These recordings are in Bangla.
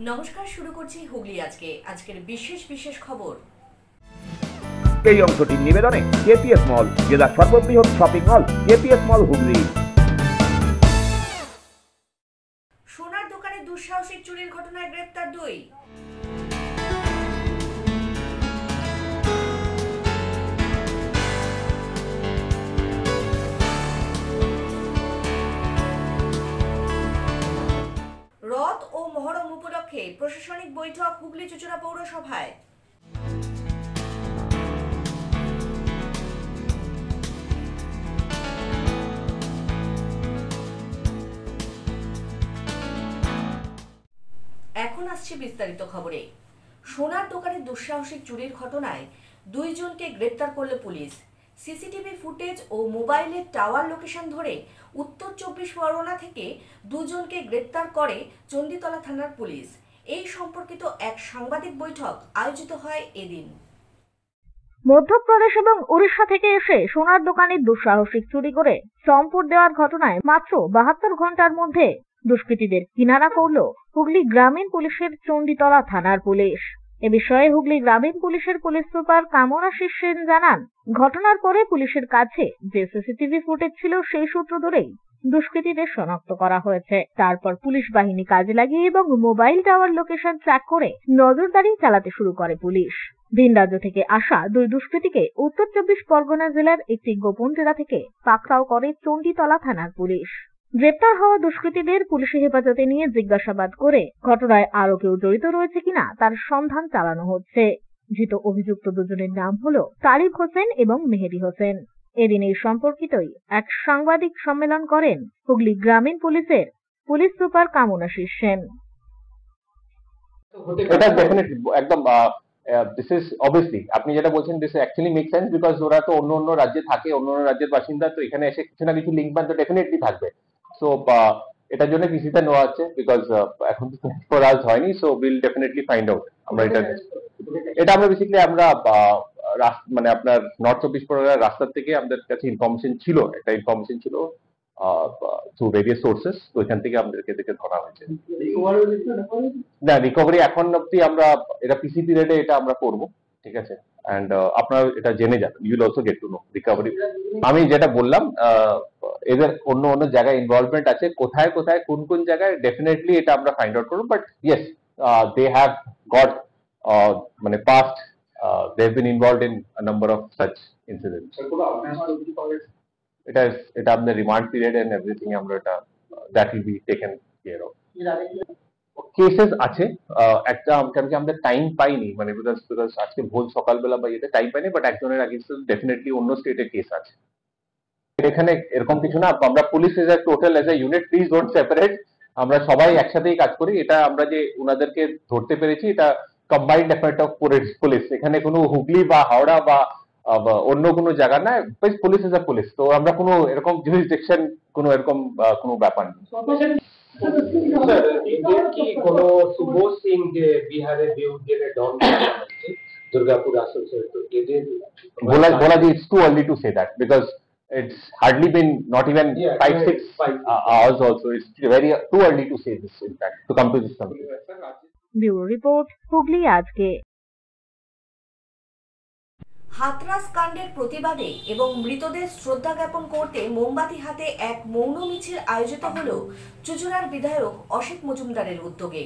নমস্কার, শুরু করছি হুগলি আজকের বিশেষ বিশেষ খবর। এই অংশটির নিবেদনে কেপিএস মল, জেলার সর্ববৃহৎ শপিং মল কেপিএস মল হুগলি। সোনার দোকানে দুঃসাহসিক চুরির ঘটনায় গ্রেপ্তার 2। রথ ও মহরম উপলক্ষে প্রশাসনিক বৈঠক হুগলি চুঁচুড়া পৌরসভায়। এখন আসছে বিস্তারিত খবরে। সোনার দোকানে দুঃসাহসিক চুরির ঘটনায় 2 জনকে গ্রেপ্তার করল পুলিশ। সিসিটিভি ফুটেজ ও মোবাইলের টাওয়ার লোকেশন ধরে উত্তর 24 পরগনা থেকে 2 জনকে গ্রেপ্তার করে চণ্ডীতলা থানার পুলিশ। এই সম্পর্কিত এক সাংবাদিক বৈঠক আয়োজিত হয় এদিন। মধ্যপ্রদেশ এবং উড়িষ্যা থেকে এসে সোনার দোকানে দুঃসাহসিক চুরি করে চম্পট দেওয়ার ঘটনায় মাত্র 72 ঘন্টার মধ্যে দুষ্কৃতীদের কিনারা করল হুগলি গ্রামীণ পুলিশের চণ্ডীতলা থানার পুলিশ। এ বিষয়ে হুগলি গ্রামীণ পুলিশের পুলিশ সুপার কামনাশিস সেন জানান, ঘটনার পরে পুলিশের কাছে যে সিসিটিভি ফুটেজ ছিল সেই সূত্র ধরেই দুষ্কৃতীদের শনাক্ত করা হয়েছে। তারপর পুলিশ বাহিনী কাজে লাগিয়ে এবং মোবাইল টাওয়ার লোকেশন ট্র্যাক করে নজরদারি চালাতে শুরু করে পুলিশ। ভিন রাজ্য থেকে আসা 2 দুষ্কৃতীকে উত্তর 24 পরগনা জেলার একটি গোপন জেলা থেকে পাকড়াও করে চণ্ডীতলা থানার পুলিশ। গ্রেপ্তার হওয়া দুষ্কৃতীদের পুলিশি হেফাজতে নিয়ে জিজ্ঞাসাবাদ করে ঘটনায় আরো কেউ জড়িত রয়েছে কিনা তার সন্ধান চালানো হচ্ছে। ধৃত অভিযুক্ত 2 জনের নাম হলো তারিক হোসেন এবং মেহেদি হোসেন। এদিন এই সম্পর্কিতই এক সাংবাদিক সম্মেলন করেন হুগলি গ্রামীণ পুলিশের পুলিশ সুপার কামনাশিস সেন। এটা ডেফিনেটলি একদম দিস ইজ অবভিয়াসলি আপনি যেটা বলছেন this actually make sense because ওরা তো অন্য রাজ্যে থাকে, অন্য রাজ্যের বাসিন্দা, তো এখানে এসে কিছু না কিছু লিঙ্ক বান তো ডেফিনেটলি থাকবে। সো এটার জন্য পিসিতে নেওয়া হচ্ছে বিকজ এখন তো 24 আওয়ার্স হয়নি, so will definitely find out. আমরা এটা আমরা বেসিক্যালি আমরা মানে আপনার নর্থ 24 পরগনার রাস্তা থেকে আমাদের কাছে ইনফরমেশন ছিল, একটা ইনফরমেশন ছিল থ্রু ভেরিয়াস সোর্সেস, তো এখান থেকে আমাদেরকে ধরা হয়েছে। না, রিকভারি এখন অব্দি আমরা এটা পিসি পিরিয়ডে এটা আমরা করব, ঠিক আছে, এন্ড আপনারা এটা জেনে যাবেন, you will also get to know recovery. আমি যেটা বললাম এদের অন্য জায়গায় ইনভলভমেন্ট আছে, কোথায় কোথায় কোন জায়গায় ডেফিনেটলি এটা আমরা ফাইন্ড আউট করব। But yes, they have got মানে past they have been involved in a number of such incidents. এটা আপনার রিমান্ড পিরিয়ড এন্ড এভরিথিং আমরা এটা that will be taken care of. Cases আছে একটা আমাদের টাইম পাইনি, মানে বিকজ আজকে ভোর সকালবেলা বা এতে টাইম পাইনি, বাট একজনের আগে ডেফিনেটলি অন্য স্টেটের কেস আছে। এখানে এরকম কিছু না, আমরা police as a total as a unit, please don't separate, আমরা সবাই একসাথেই কাজ করি। এটা আমরা যে ওনাদেরকে ধরতে পেরেছি এটা কম্বাইন্ড এফার্ট অফ পুলিশ, এখানে কোনো হুগলি বা হাওড়া বা অন্য কোনো জায়গা না, পুলিশ এজ এ পুলিশ, তো আমরা কোনো এরকম জুরিসডিকশন কোনো এরকম কোনো ব্যাপার নেই। কোনো সুবোধ সিং যে বিহারের বিরুদ্ধে ডন দুর্গাপুর আসানসোল, তো এদের বলা যে it's too early to say that because it's hardly been not even 5-6 hours also. It's very too early to say this, in fact, to come to this conclusion. Bureau report, Hooghly আজকে। হাতরাস কাণ্ডের প্রতিবাদে এবং মৃতদের শ্রদ্ধা জ্ঞাপন করতে মোমবাতি হাতে এক মৌন মিছিল আয়োজিত হল চুঁচুড়ার বিধায়ক অসিত মজুমদারের উদ্যোগে।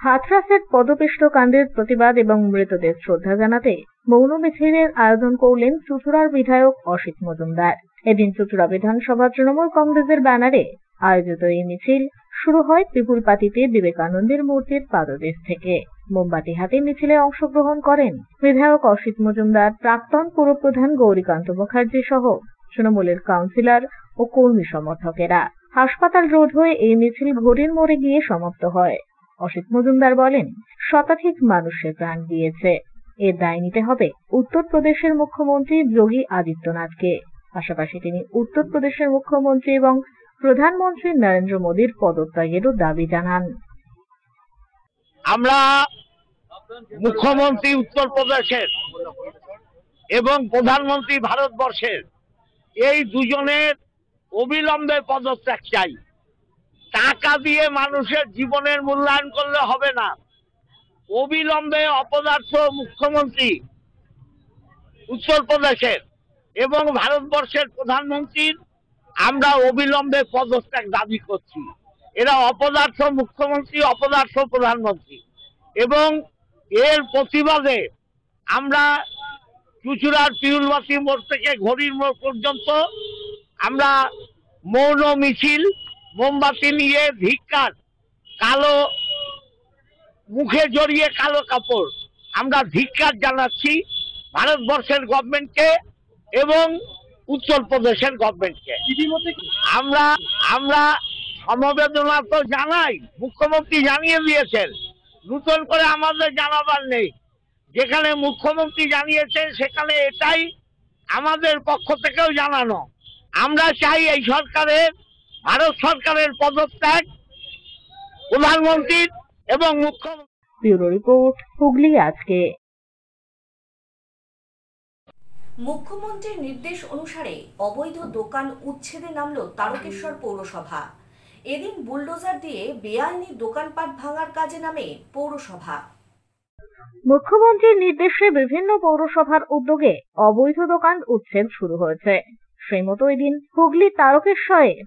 হাথরাসের পদপিষ্ট কাণ্ডের প্রতিবাদ এবং মৃতদের শ্রদ্ধা জানাতে মৌন মিছিলের আয়োজন করলেন চুঁচুড়ার বিধায়ক অসিত মজুমদার। এদিন চুঁচুড়া বিধানসভা তৃণমূল কংগ্রেসের ব্যানারে আয়োজিত এই মিছিল শুরু হয় পিপুলপাতিতে বিবেকানন্দের মূর্তির পাদদেশ থেকে। মোমবাতি হাতে মিছিলে অংশগ্রহণ করেন বিধায়ক অসিত মজুমদার, প্রাক্তন পুরপ্রধান গৌরীকান্ত মুখার্জি সহ তৃণমূলের কাউন্সিলর ও কর্মী সমর্থকেরা। হাসপাতাল রোড হয়ে এই মিছিল ঘড়ির মোড়ে গিয়ে সমাপ্ত হয়। অসিত মজুমদার বলেন, শতাধিক মানুষের প্রাণ গিয়েছে, এর দায় নিতে হবে উত্তরপ্রদেশের মুখ্যমন্ত্রী যোগী আদিত্যনাথকে। পাশাপাশি তিনি উত্তরপ্রদেশের মুখ্যমন্ত্রী এবং প্রধানমন্ত্রী নরেন্দ্র মোদীর পদত্যাগেরও দাবি জানান। আমরা মুখ্যমন্ত্রী উত্তরপ্রদেশের এবং প্রধানমন্ত্রী ভারতবর্ষের এই দুজনের অবিলম্বে পদত্যাগ চাই। টাকা দিয়ে মানুষের জীবনের মূল্যায়ন করলে হবে না। অবিলম্বে অপদার্থ মুখ্যমন্ত্রী উত্তরপ্রদেশের এবং ভারতবর্ষের প্রধানমন্ত্রীর আমরা অবিলম্বে পদত্যাগ দাবি করছি। এরা অপদার্থ মুখ্যমন্ত্রী, অপদার্থ প্রধানমন্ত্রী, এবং এর প্রতিবাদে আমরা চুচুড়ার পিউলবাসী মোড় থেকে ঘড়ির মোড় পর্যন্ত আমরা মৌন মিছিল, মোমবাতি নিয়ে ধিক্কার, কালো মুখে জড়িয়ে কালো কাপড়, আমরা ধিক্কার জানাচ্ছি ভারতবর্ষের গভর্নমেন্টকে এবং উত্তরপ্রদেশের গভর্নমেন্টকে। আমরা সমবেদনা তো জানাই, মুখ্যমন্ত্রী জানিয়ে দিয়েছেন, নতুন করে আমাদের জানাবার নেই। যেখানে মুখ্যমন্ত্রী জানিয়েছেন সেখানে এটাই আমাদের পক্ষ থেকেও জানানো। আমরা চাই এই সরকারের, ভারত সরকারের পদত্যাগ, প্রধানমন্ত্রীর এবং মুখ্যমন্ত্রী। ব্যুরো রিপোর্ট, হুগলি আজকে। মুখ্যমন্ত্রীর নির্দেশ অনুসারে অবৈধ দোকান উচ্ছেদে নামল তারকেশ্বর পৌরসভা। এদিন বুলডোজার দিয়ে বেআইনি দোকানপাট ভাঙার কাজে নামে পৌরসভা। মুখ্যমন্ত্রীর নির্দেশে বিভিন্ন পৌরসভার উদ্যোগে অবৈধ দোকান উচ্ছেদ শুরু হয়েছে। সেই মতো এদিন হুগলি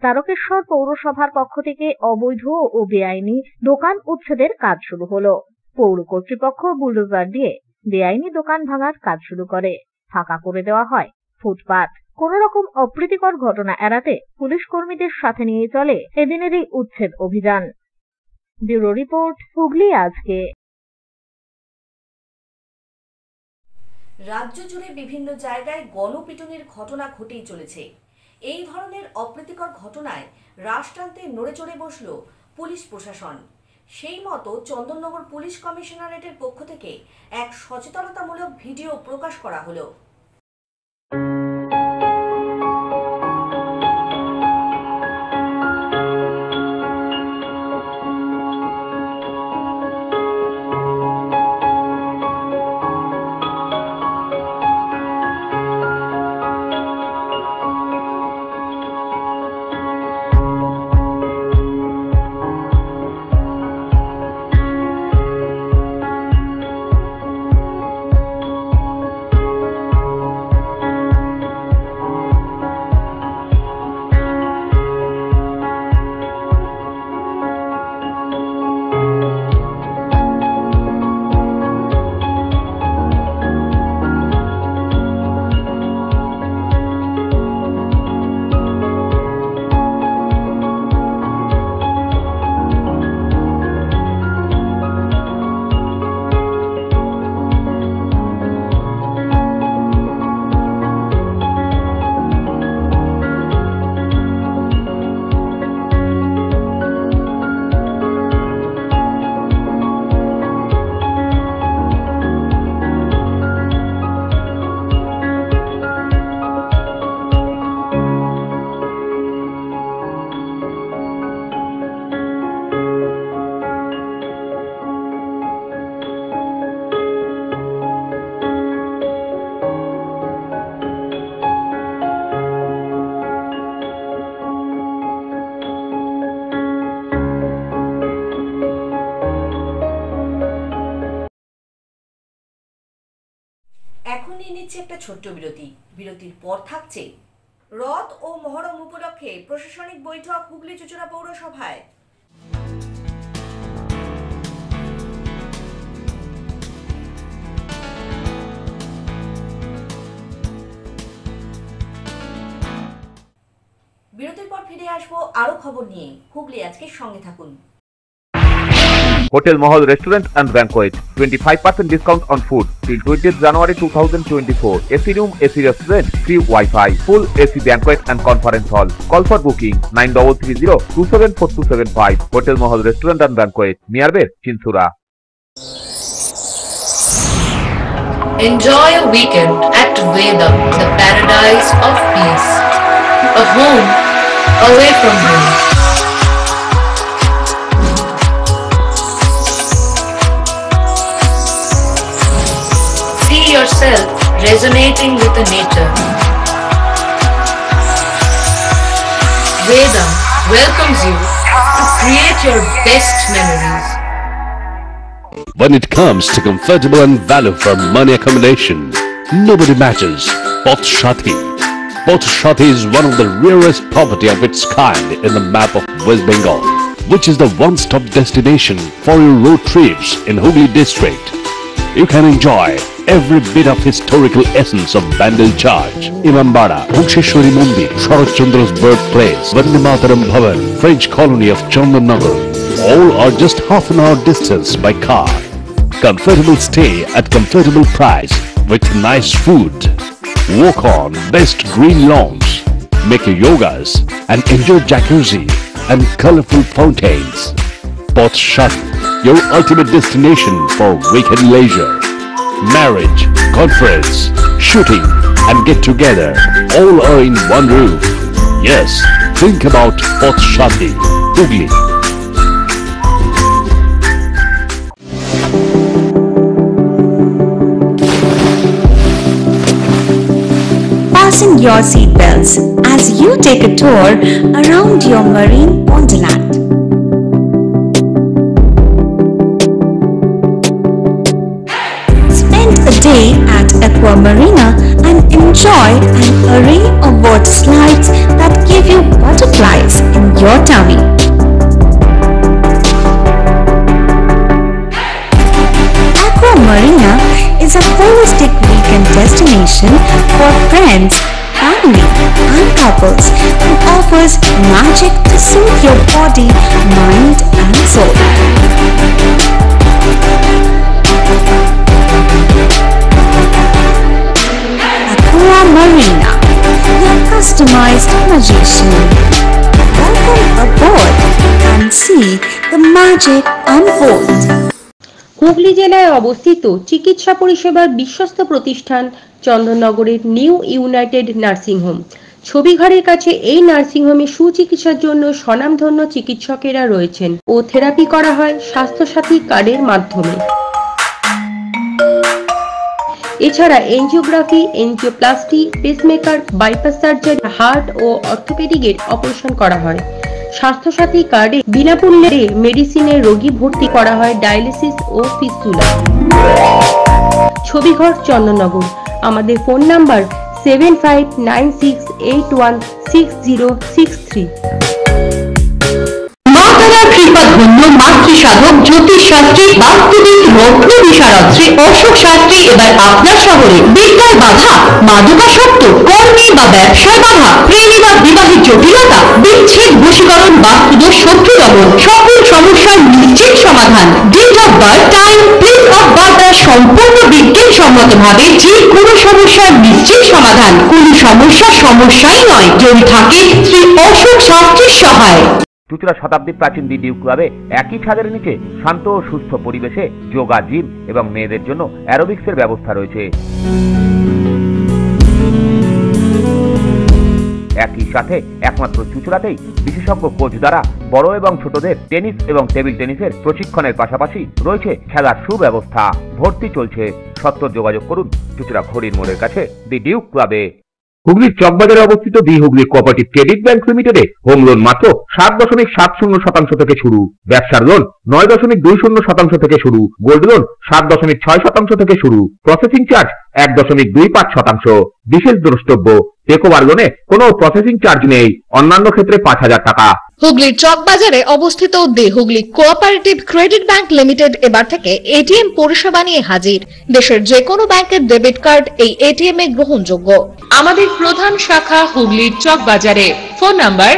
তারকেশ্বর পৌরসভার পক্ষ থেকে অবৈধ ও বেআইনি দোকান উচ্ছেদের কাজ শুরু হলো। পৌর কর্তৃপক্ষ বুলডোজার দিয়ে বেআইনি দোকান ভাঙার কাজ শুরু করে। ফাঁকা করে দেওয়া হয় ফুটপাত। কোন রকম অপ্রীতিকর ঘটনা এড়াতে পুলিশ কর্মীদের সাথে নিয়ে চলে এদিনের এই উচ্ছেদ অভিযান। ব্যুরো রিপোর্ট, হুগলি আজকে। রাজ্য জুড়ে বিভিন্ন জায়গায় গণপিটুনির ঘটনা ঘটেই চলেছে। এই ধরনের অপ্রীতিকর ঘটনায় রাশ টানতে নড়ে চড়ে বসল পুলিশ প্রশাসন। সেই মতো চন্দননগর পুলিশ কমিশনারেটের পক্ষ থেকে এক সচেতনতামূলক ভিডিও প্রকাশ করা হলো। এখন নিয়ে নিচ্ছে একটা ছোট্ট বিরতি। বিরতির পর থাকছে রথ ও মহরম উপলক্ষে প্রশাসনিক বৈঠক হুগলি চুচুড়া পৌরসভায়। বিরতির পর ফিরে আসবো আরো খবর নিয়ে। হুগলি আজকের সঙ্গে থাকুন। Hotel Mahal Restaurant and Banquet, 25% discount on food till 20th January 2024. AC room, AC restaurant, free Wi-Fi, full AC banquet and conference hall. Call for booking 9330-274275. Hotel Mahal Restaurant and Banquet, nearby Chinsura. Enjoy a weekend at Vedam, the paradise of peace. A home away from home. See yourself resonating with the nature. Vedam welcomes you to create your best memories. When it comes to comfortable and value for money accommodation, nobody matches Pothshati. Pothshati is one of the rarest property of its kind in the map of West Bengal, which is the one-stop destination for your road trips in Hooghly district. You can enjoy every bit of historical essence of Bandel Church, Imambara, Bhuksheshwari Mandir, Sharat Chandra's birthplace, Vande Mataram Bhavan, French colony of Chandannagar. All are just half an hour distance by car. Comfortable stay at comfortable price with nice food. Walk on best green lawns, make your yogas and enjoy jacuzzi and colorful fountains. Pothshati, your ultimate destination for weekend leisure. Marriage, conference, shooting and get together all are in one roof. Yes, think about Pothshati, Hooghly. Fasten your seatbelts as you take a tour around your marine wonderland. Spend a day at Aqua Marina and enjoy an array of water slides that give you butterflies in your tummy. Aqua Marina is a holistic weekend destination for friends, family and couples and offers magic to soothe your body, mind and soul. Aqua Marina, your customized magician. Welcome aboard and see the magic unfold. Hooghly জেলায় অবস্থিত চিকিৎসা পরিষেবার বিশ্বস্ত প্রতিষ্ঠান চন্দননগরের নিউ ইউনাইটেড নার্সিং হোম। ছবিঘরের কাছে এই নার্সিং হোমে সুচিকিৎসার জন্য স্বনামধন্য চিকিৎসকেরা রয়েছেন ও থেরাপি করা হয় স্বাস্থ্যসাথী কার্ডের মাধ্যমে। এছাড়া angiography, angioplasty, pacemaker, bypass surgery, heart ও অর্থোপেডিকের অপারেশন করা হয়। স্বাস্থ্যসাথী কার্ডে বিনামূল্যে মেডিসিনের রোগী ভর্তি করা হয় ডায়ালিসিস ও ফিস্টুলা। ছবিঘর চন্দননগর। আমাদের ফোন নাম্বার 7596816063। কৃপাধন্য মাতৃসাধক জ্যোতিষশাস্ত্রী, বাস্তুবিদ, রত্ন বিশারদ অশোক শাস্ত্রী এবার আপনার শহরে। বিদ্যায় বাধা, মাদকাসক্ত, কর্মে বা ব্যবসায় বাধা, প্রেমে বা বিবাহের জটিলতা, বিচ্ছেদ, বশীকরণ, বাস্তুদোষ, শত্রু দমন, সকল সমস্যার নিশ্চিত সমাধান। Date of birth, time, place of birth দ্বারা সম্পূর্ণ বিজ্ঞানসম্মত ভাবে যে কোনো সমস্যার নিশ্চিত সমাধান। কোন সমস্যাই নয় যদি থাকে শ্রী অশোক শাস্ত্রীর সহায়। চুঁচুড়া শতাব্দী প্রাচীন দি ডিউ ক্লাবে একই ছাদের নিচে শান্ত ও সুস্থ পরিবেশে যোগা, জিম এবং মেয়েদের জন্য অ্যারোবিক্সের ব্যবস্থা রয়েছে। একই সাথে একমাত্র চুঁচুড়াতেই বিশেষজ্ঞ কোচ দ্বারা বড় এবং ছোটদের টেনিস এবং টেবিল টেনিসের প্রশিক্ষণের পাশাপাশি রয়েছে খেলার সুব্যবস্থা। ভর্তি চলছে, সত্বর যোগাযোগ করুন চুঁচুড়া ঘড়ির মোড়ের কাছে দি ডিউ ক্লাবে। হুগলির চকবাজারে অবস্থিত the Hooghly cooperative credit bank লিমিটেডে হোম লোন মাত্র 7.70% থেকে শুরু, ব্যবসার লোন 9.20% থেকে শুরু, গোল্ড লোন 7.6% থেকে শুরু, প্রসেসিং চার্জ 1.25%। বিশেষ দ্রষ্টব্য, টেকওভার লোনে কোনো প্রসেসিং চার্জ নেই, অন্যান্য ক্ষেত্রে 5,000 টাকা। হুগলির চকবাজারে অবস্থিত the Hooghly cooperative credit bank limited এবার থেকে এটিএম পরিষেবা নিয়ে হাজির। দেশের যে কোনো ব্যাংকের ডেবিট কার্ড এই এটিএম এ গ্রহণযোগ্য। আমাদের প্রধান শাখা হুগলির চকবাজারে। ফোন নাম্বার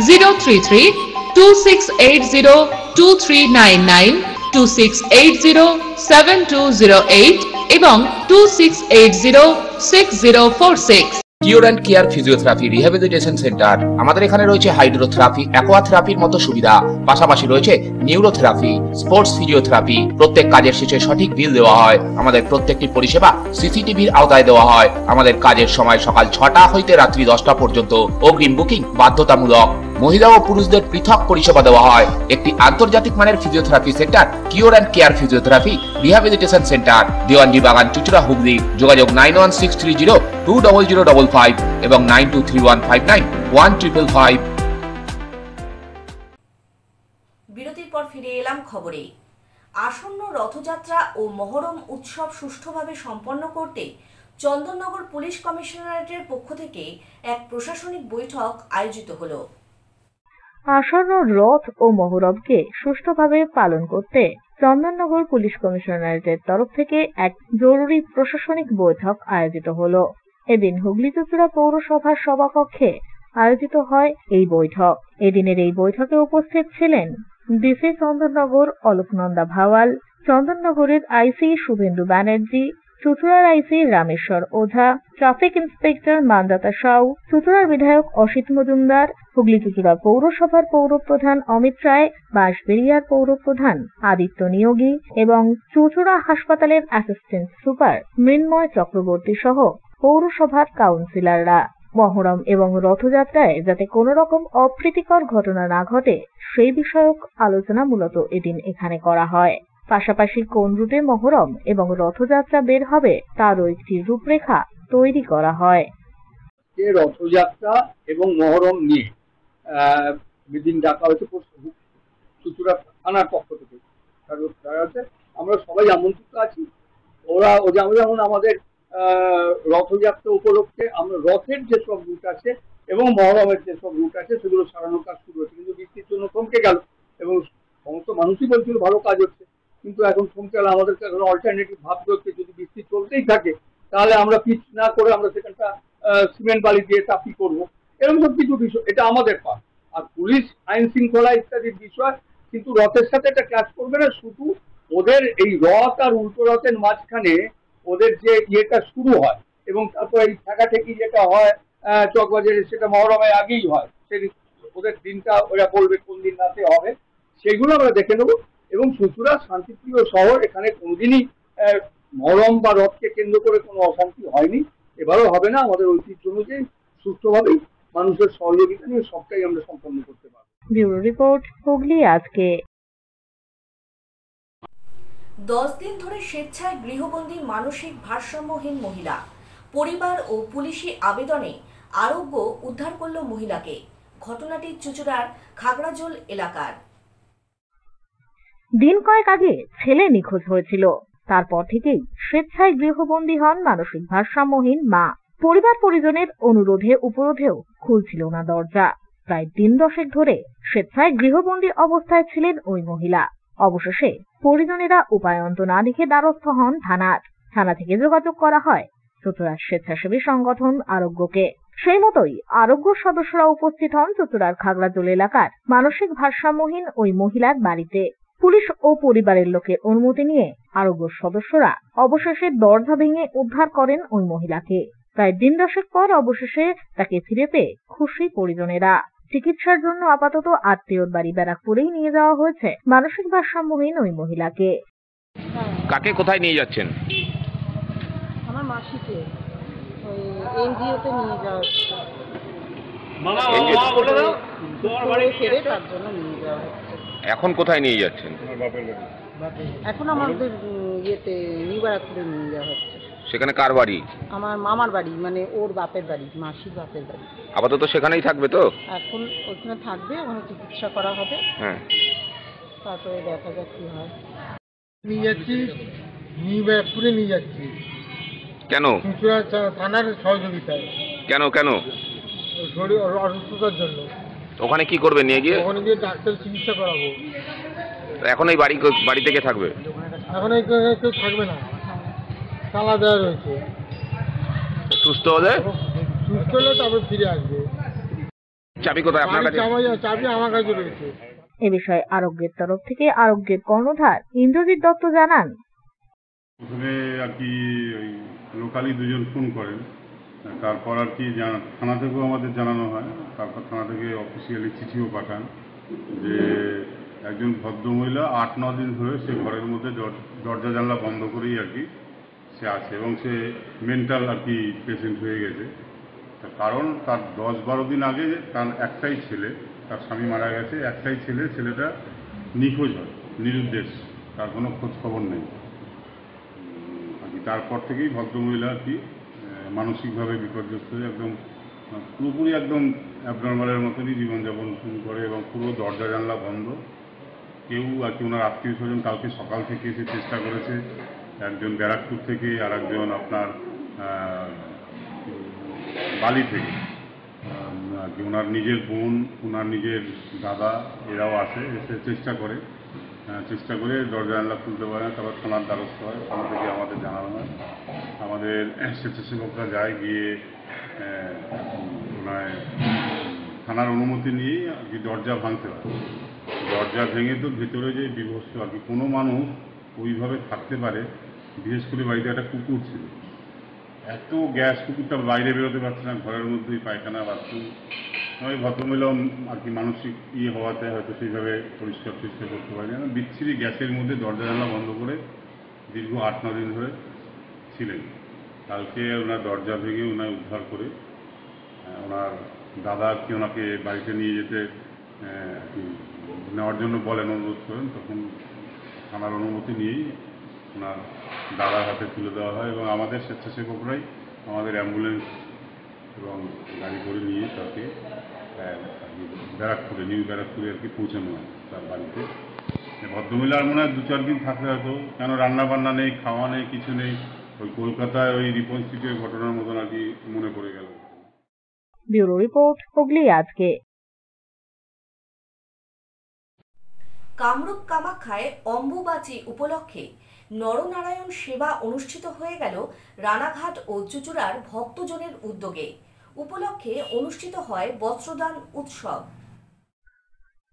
033-2680-2399, 2680-7208 এবং 2680-6046। Cure and care physiotherapy rehabilitation centre. আমাদের এখানে রয়েছে হাইড্রোথেরাপি, অ্যাকোয়াথেরাপির মতো সুবিধা, পাশাপাশি রয়েছে নিউরোথেরাপি, স্পোর্টস ফিজিওথেরাপি। প্রত্যেক কাজের শেষে সঠিক বিল দেওয়া হয়। আমাদের প্রত্যেকটি পরিষেবা সিসিটিভির আওতায় দেওয়া হয়। আমাদের কাজের সময় সকাল 6টা হইতে রাত্রি 10টা পর্যন্ত। অগ্রিম বুকিং বাধ্যতামূলক। মহিলা ও পুরুষদের পৃথক পরিষেবা দেওয়া হয়। একটি আন্তর্জাতিক মানের physiotherapy centre cure and care physiotherapy rehabilitation centre, Dewanji বাগান, চুঁচুড়া, হুগলি। যোগাযোগ 9163020055 এবং 9231591555। ফিরে এলাম খবরে। আসন্ন রথযাত্রা ও মহরম উৎসব সুষ্ঠুভাবে সম্পন্ন করতে চন্দননগর পুলিশ কমিশনারেটের পক্ষ থেকে এক প্রশাসনিক বৈঠক আয়োজিত হলো। আসন্ন রথ ও মহরমকে সুষ্ঠুভাবে পালন করতে চন্দননগর পুলিশ কমিশনারেটের তরফ থেকে এক জরুরি প্রশাসনিক বৈঠক আয়োজিত হলো। এদিন হুগলি-চুঁচুড়া পৌরসভার সভাকক্ষে আয়োজিত হয় এই বৈঠক। এদিনের এই বৈঠকে উপস্থিত ছিলেন ডিসি চন্দননগর অলোকনন্দা ভাওয়াল, চন্দননগরের আইসি শুভেন্দু ব্যানার্জি, চুঁচুড়ার আইসি রামেশ্বর ওঝা, ট্রাফিক ইন্সপেক্টর মানদাতা সাউ, চুঁচুড়ার বিধায়ক অসিত মজুমদার, হুগলি-চুঁচুড়া পৌরসভার পৌরপ্রধান অমিত রায়, বাঁশবেড়িয়ার পৌরপ্রধান আদিত্য নিয়োগী এবং চুঁচুড়া হাসপাতালের অ্যাসিস্ট্যান্ট সুপার মৃন্ময় চক্রবর্তী সহ পৌরসভার কাউন্সিলররা। মহরম এবং রথযাত্রায় যাতে কোনো রকম অপ্রীতিকর ঘটনা না ঘটে সেই বিষয়ক আলোচনা মূলত এদিন এখানে করা হয়। পাশাপাশি কোন রুটে মহরম এবং রথযাত্রা বের হবে তারও একটি রূপরেখা তৈরি করা হয়। রথযাত্রা এবং মহরম নিয়ে মিটিং ডাকা হয়েছে চুঁচুড়া থানার পক্ষ থেকে। আমরা সবাই আমন্ত্রিত আছি। যেমন আমাদের রথযাত্রা উপলক্ষে আমরা রথের যেসব রুট আছে এবং মহরমের যেসব রুট আছে সেগুলো সারানোর কাজ শুরু হচ্ছে, কিন্তু বৃষ্টির জন্য থমকে গেল এবং সমস্ত মানুষই বলছিল ভালো কাজ হচ্ছে, কিন্তু এখন থমকে গেলে আমাদেরকে এখন অল্টারনেটিভ ভাবতে হচ্ছে। যদি বৃষ্টি চলতেই থাকে তাহলে আমরা পিচ না করে আমরা সেখানটা সিমেন্ট বালি দিয়ে চাপি করবো, এরকম সব কিছু বিষয়। এটা আমাদের পার্ট। আর পুলিশ আইন শৃঙ্খলা ইত্যাদির বিষয়, কিন্তু রথের সাথে এটা ক্লাস করবে না। শুধু ওদের এই রথ আর উল্টো রথের মাঝখানে ওদের যে ইয়েটা শুরু হয় এবং তারপর এই ঠেকাঠেকি যেটা হয় চকবাজারে, সেটা মহরমের আগেই হয়। সেই ওদের দিনটা ওরা বলবে কোন দিন রাতে হবে, সেগুলো আমরা দেখে নেবো। এবং চুঁচুড়া শান্তিপ্রিয় শহর, এখানে কোনোদিনই মহরম বা রথকে কেন্দ্র করে কোনো অশান্তি হয়নি, এবারও হবে না। আমাদের ঐতিহ্য অনুযায়ী সুষ্ঠুভাবেই মানুষের সহযোগিতা নিয়ে সবটাই আমরা সম্পন্ন করতে পারবো। ব্যুরো রিপোর্ট, হুগলি আজকে। 10 দিন ধরে স্বেচ্ছায় গৃহবন্দী মানসিক ভারসাম্যহীন মহিলা, পরিবার ও পুলিশি আবেদনে আরোগ্য উদ্ধার করল মহিলাকে। ঘটনাটি চুঁচুড়ার খাগড়াজোল এলাকার। দিন কয়েক আগে ছেলে নিখোঁজ হয়েছিল, তারপর থেকেই স্বেচ্ছায় গৃহবন্দী হন মানসিক ভারসাম্যহীন মা। পরিবার পরিজনের অনুরোধে উপরোধেও খুলছিল না দরজা। প্রায় দিন 10 ধরে স্বেচ্ছায় গৃহবন্দী অবস্থায় ছিলেন ওই মহিলা। অবশেষে পরিজনেরা উপায়ন্ত না দেখে দ্বারস্থ হন থানার। থানা থেকে যোগাযোগ করা হয় চুঁচুড়ার স্বেচ্ছাসেবী সংগঠন আরোগ্যকে। সেই মতোই আরোগ্য সদস্যরা উপস্থিত হন চুঁচুড়ার খাগড়াজোল এলাকার মানসিক ভারসাম্যহীন ওই মহিলার বাড়িতে। পুলিশ ও পরিবারের লোকের অনুমতি নিয়ে আরোগ্য সদস্যরা অবশেষে দরজা ভেঙে উদ্ধার করেন ওই মহিলাকে। প্রায় দিন 10 পর অবশেষে তাকে ফিরে পেয়ে খুশি পরিজনেরা। চিকিৎসার জন্য আপাতত আত্মীয়র বাড়ি ব্যারাকপুরেই নিয়ে যাওয়া হয়েছে মানসিক ভারসাম্যহীন ওই মহিলাকে। কাকে কোথায় নিয়ে যাচ্ছেন? আমার মাসিকে ওই এনজিওতে নিয়ে যাওয়া হচ্ছে। ফেরে তার জন্য নিয়ে যাওয়া হচ্ছে। এখন কোথায় নিয়ে যাচ্ছেন? এখন আমাদের ইয়েতে নিউ ব্যারাকপুরে নিয়ে যাওয়া হচ্ছে। সেখানে কার বাড়ি? আমার মামার বাড়ি, মানে ওর বাপের বাড়ি, মাসির বাপের বাড়ি। আপাতত সেখানেই থাকবে তো? এখন ওখানে থাকবে, ওখানে চিকিৎসা করা হবে। হ্যাঁ, তারপরে দেখা যাক কি হয়। নিয়ে যাচ্ছি, নিউ ব্যারাকপুরে নিয়ে যাচ্ছি। কেন? চুঁচুড়া থানার সহযোগিতায়। কেন কেন? শরীর অসুস্থতার জন্য। ওখানে কি করবে নিয়ে গিয়ে? ওখানে গিয়ে ডাক্তার চিকিৎসা করাবো। এখন এই বাড়ি থেকে থাকবে? এখন এই কেউ থাকবে না, তালা দেওয়া রয়েছে। সুস্থ হলে? সুস্থ হলে তারপর ফিরে আসবে। চাবি কোথায় আপনার কাছে? চাবি আমার কাছে রয়েছে। এ বিষয়ে আরোগ্যের তরফ থেকে আরোগ্যের কর্ণধার ইন্দ্রজিৎ দত্ত জানান, ওখানে আর কি ওই লোকালি 2 জন ফোন করেন, তারপর আর কি থানা থেকেও আমাদের জানানো হয়। তারপর থানা থেকে অফিসিয়ালি চিঠিও পাঠান যে একজন ভদ্রমহিলা 8-9 দিন ধরে সে ঘরের মধ্যে দরজা জানলা বন্ধ করেই আর কি সে আছে এবং সে মেন্টাল আর কি পেশেন্ট হয়ে গেছে। তার কারণ তার 10-12 দিন আগে তার একটাই ছেলে, তার স্বামী মারা গেছে, একটাই ছেলে, ছেলেটা নিখোঁজ হয়, নিরুদ্দেশ, তার কোনো খোঁজ খবর নেই আর কি। তারপর থেকেই ভদ্রমহিলা আর কি মানসিকভাবে বিপর্যস্ত হয়ে একদম পুরোপুরি একদম অ্যাবনর্মালের মতনই জীবনযাপন শুরু করে এবং পুরো দরজা জানলা বন্ধ কেউ আর কি ওনার আত্মীয় স্বজন কালকে সকাল থেকে এসে চেষ্টা করেছে, একজন ব্যারাকপুর থেকে আর একজন আপনার বালি থেকে, আর কি ওনার নিজের বোন, ওনার নিজের দাদা এরাও আসে, এসে চেষ্টা করে দরজা জানলা খুলতে পারে না। তারপর থানার দ্বারস্থ হয়, থানা থেকে আমাদের জানানো হয়, আমাদের স্বেচ্ছাসেবকরা যায়, গিয়ে ওনার থানার অনুমতি নিয়েই আর কি দরজা ভাঙতে হয়। দরজা ভেঙে তো ভেতরে যে বিভৎস আর কি, কোনো মানুষ ওইভাবে থাকতে পারে। বিশেষ করে বাড়িতে একটা কুকুর ছিল, এত গ্যাস, কুকুরটা বাইরে বেরোতে পারছে না, ঘরের মধ্যেই পায়খানা বাথরুম। ওই ভদ্রমহিলাও আর কি মানসিক হওয়াতে হয়তো সেইভাবে পরিষ্কার করতে পারি না, বিচ্ছিরি গ্যাসের মধ্যে দরজা জানলা বন্ধ করে দীর্ঘ 8-9 দিন ধরে ছিলেন। কালকে ওনার দরজা ভেঙে ওনার উদ্ধার করে ওনার দাদা কি ওনাকে বাড়িতে নিয়ে যেতে নেওয়ার জন্য বলেন, অনুরোধ করেন, তখন থানার অনুমতি নিয়েই ওনার দাদার হাতে তুলে দেওয়া হয় এবং আমাদের স্বেচ্ছাসেবকরাই আমাদের অ্যাম্বুলেন্স এবং গাড়ি করে নিয়ে তাকে ব্যারাকপুরে, নিউ ব্যারাকপুরে আর কি পৌঁছানো হয় তার বাড়িতে। ভদ্রমহিলার মনে হয় 2-4 দিন থাকলে হয়তো, কেন রান্না বান্না নেই, খাওয়া নেই, কিছু নেই, ওই কলকাতায় ওই রিপন স্ট্রিটের ঘটনার মতন আর কি মনে পড়ে গেল। ব্যুরো রিপোর্ট, হুগলি আজকে। কামরূপ কামাখ্যায় অম্বুবাচী উপলক্ষে নরনারায়ণ সেবা অনুষ্ঠিত হয়ে গেল রানাঘাট ও চুঁচুড়ার ভক্তজনের উদ্যোগে। উপলক্ষে অনুষ্ঠিত হয় বস্ত্রদান উৎসব।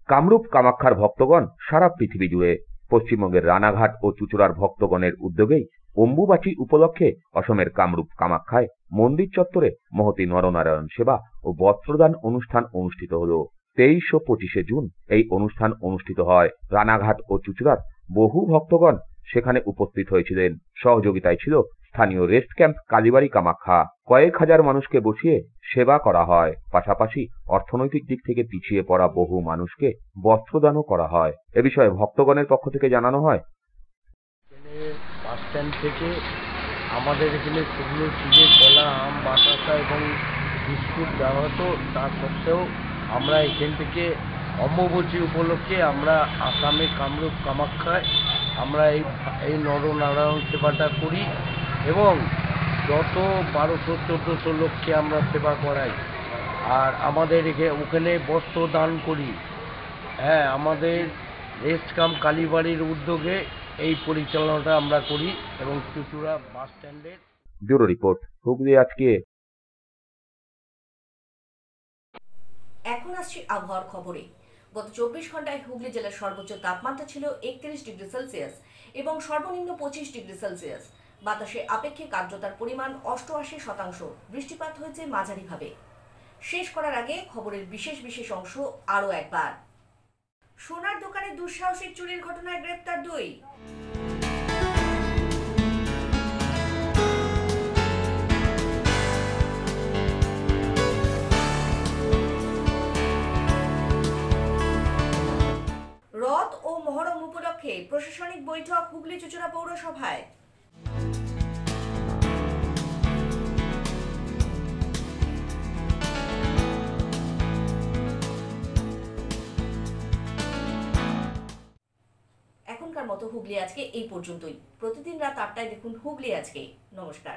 কামরূপ কামাখ্যার ভক্তগণ সারা পৃথিবী জুড়ে, পশ্চিমবঙ্গের রানাঘাট ও চুঁচুড়ার ভক্তগণের উদ্যোগেই অম্বুবাচী উপলক্ষে অসমের কামরূপ কামাখ্যায় মন্দির চত্বরে মহতী নরনারায়ণ সেবা ও বস্ত্রদান অনুষ্ঠান অনুষ্ঠিত হল। 23 ও 25 জুন এই অনুষ্ঠান অনুষ্ঠিত হয়। রানাঘাট ও চুঁচুড়ার বহু ভক্তগণ সেখানে উপস্থিত হয়েছিলেন। সহযোগিতায় ছিল স্থানীয় রেস্ট ক্যাম্প কালীবাড়ি কামাখ্যা। কয়েক হাজার মানুষকে বসিয়ে সেবা করা হয়, পাশাপাশি অর্থনৈতিক দিক থেকে পিছিয়ে পড়া বহু মানুষকে বস্ত্রদানও করা হয়। এ বিষয়ে ভক্তগণের পক্ষ থেকে জানানো হয়, বাস স্ট্যান্ড থেকে আমাদের এখানে শুকনো চিড়ে, কলা, আম, বাতাসা এবং বিস্কুট দেওয়া হতো। তা সত্ত্বেও আমরা এখান থেকে অম্বুবাচী উপলক্ষে আমরা আসামে কামরূপ কামাখ্যায় আমরা এই নরনারায়ণ সেবাটা করি এবং যত 1200-1400 লোককে আমরা সেবা করাই। আর আমাদের ওখানে বস্ত্র দান করি। হ্যাঁ, আমাদের রেস্ট ক্যাম্প কালীবাড়ির উদ্যোগে এই পরিচালনাটা আমরা করি এবং চুঁচুড়া বাস স্ট্যান্ডের। ব্যুরো রিপোর্ট, হুগলি আজকে। এখন আসছি আবহাওয়ার খবরে। গত 24 ঘন্টায় হুগলি জেলার সর্বোচ্চ তাপমাত্রা ছিল 31 ডিগ্রি সেলসিয়াস এবং সর্বনিম্ন 25 ডিগ্রি সেলসিয়াস। বাতাসে আপেক্ষিক আর্দ্রতার পরিমাণ 88%। বৃষ্টিপাত হয়েছে মাঝারিভাবে। শেষ করার আগে খবরের বিশেষ অংশ আরও একবার। সোনার দোকানে দুঃসাহসিক চুরির ঘটনায় গ্রেপ্তার 2। রথ ও মহরম উপলক্ষে প্রশাসনিক বৈঠক হুগলি চুঁচুড়া পৌরসভায়। এখনকার মতো হুগলি আজকে এই পর্যন্তই। প্রতিদিন রাত 8টায় দেখুন হুগলি আজকে। নমস্কার।